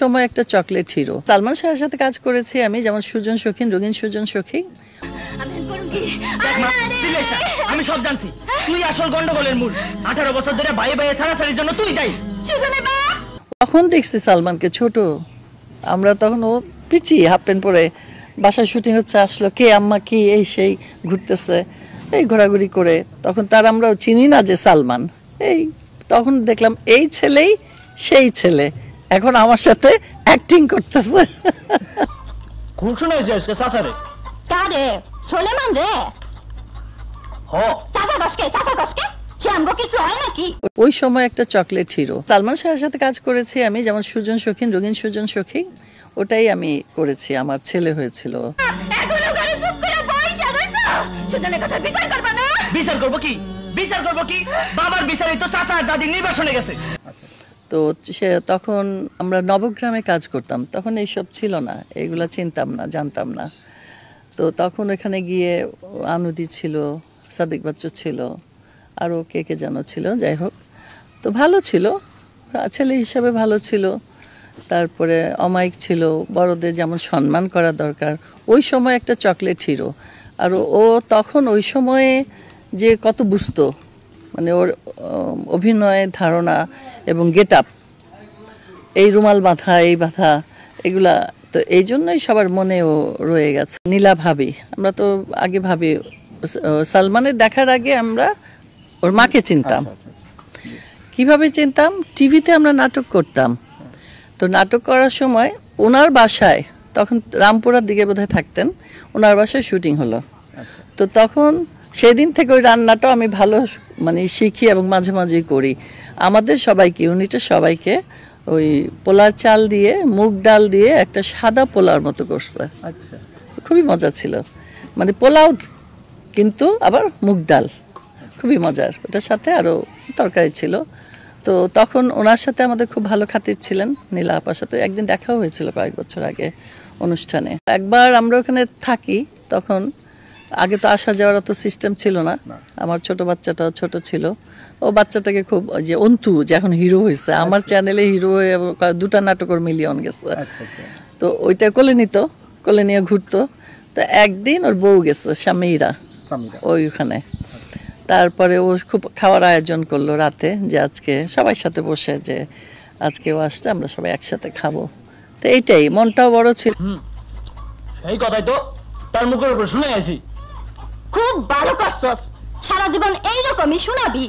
সময় একটা chocolate hero. Salman শাহের সাথে কাজ করেছি আমি, যেমন সুজন সখী, রঙিন সুজন সখী। আমি সব জানছি, তুই আসল গন্ডগোলের মূল। 18 বছর ধরে ভাই ভাই ছাড়াছাড়ির জন্য তুই দায়ী। তখন দেখছি সালমানকে ছোট, আমরা তখন ও পিচি হাফ প্যান্ট পরে বাসায় শুটিং হচ্ছে, আসলো কে আম্মা কি এই সেই ঘুরতেছে, এই ঘোরাঘুরি করে। তখন তার আমরাও চিনি না যে সালমান। এই তখন দেখলাম এই ছেলেই সেই ছেলে, এখন আমার সাথে অ্যাক্টিং করতেছে। খুব শোনা হয়েছে সাসারে কারে সোলেমান রে চাচা দশকে সে আমগো কিছু হয় নাকি। ওই সময় একটা চকলেট হিরো। সালমান শাহের সাথে কাজ করেছি আমি, যেমন সুজন সখী, রঙিন সুজন সখী, ওটাই আমি করেছি। আমার ছেলে হয়েছিল। বিচার করবো কি, বিচার করবো কি, বাবার বিচারই তো চাচা আর দাদির নির্বাসনে গেছে। তো সে তখন আমরা নবগ্রামে কাজ করতাম, তখন এইসব ছিল না, এগুলা চিনতাম না, জানতাম না। তো তখন এখানে গিয়ে আনুদি ছিল, সাদিক বাচ্চু ছিল, আরও কে কে যেন ছিল, যাই হোক। তো ভালো ছিল, ছেলে হিসাবে ভালো ছিল। তারপরে অমায়িক ছিল, বড়দের যেমন সম্মান করা দরকার। ওই সময় একটা চকলেট হিরো। আর ও তখন ওই সময়ে যে কত বুঝতো, মানে ওর অভিনয়ের ধারণা এবং গেট আপ, এই রুমাল বাঁধা, এই বাঁধা, এগুলা তো এই জন্যই সবার মনেও রয়ে গেছে। নীলা ভাবি, আমরা তো আগে ভাবি সালমানের দেখার আগে আমরা ওর মাকে চিনতাম। কিভাবে চিনতাম? টিভিতে আমরা নাটক করতাম, তো নাটক করার সময় ওনার বাসায়, তখন রামপুরার দিকে বোধহয় থাকতেন, ওনার বাসায় শুটিং হলো। তো তখন সেদিন থেকে ওই রান্নাটাও আমি ভালো মানে শিখি এবং মাঝে মাঝেই করি। আমাদের সবাইকে, ইউনিটের সবাইকে ওই পোলার চাল দিয়ে, মুগ ডাল দিয়ে একটা সাদা পোলার মতো করছে। আচ্ছা, খুবই মজা ছিল, মানে পোলাও কিন্তু আবার মুগ ডাল, খুবই মজার। ওটার সাথে আরও তরকারি ছিল। তো তখন ওনার সাথে আমাদের খুব ভালো খাতির ছিলেন, নীলা আপার সাথে একদিন দেখাও হয়েছিল কয়েক বছর আগে অনুষ্ঠানে। একবার আমরা ওখানে থাকি, তখন আগে তো আসা যাওয়ার অত সিস্টেম ছিল না, আমার ছোট বাচ্চাটাও ছোট ছিল। ও বাচ্চাটাকে খুব, যে অন্তু যে এখন হিরো হয়েছে, আমার চ্যানেলে হিরো হয়ে 2টা নাটকের মিলিয়ন গেছে। তো ওইটা কোলে নিত, কোলে নিয়ে ঘুরতো। তো একদিন ওর বউ গেছে স্বামীরা ওইখানে, তারপরে ও খুব খাওয়ার আয়োজন করলো রাতে, যে আজকে সবার সাথে বসে, যে আজকে ও আসছে, আমরা সবাই একসাথে খাবো। তো এইটাই, মনটাও বড় ছিল। এই কথাই তো তার মুখের উপর শুনে আছি। খুব ভালো করছস, সারা জীবন এইরকমই শোনাবি।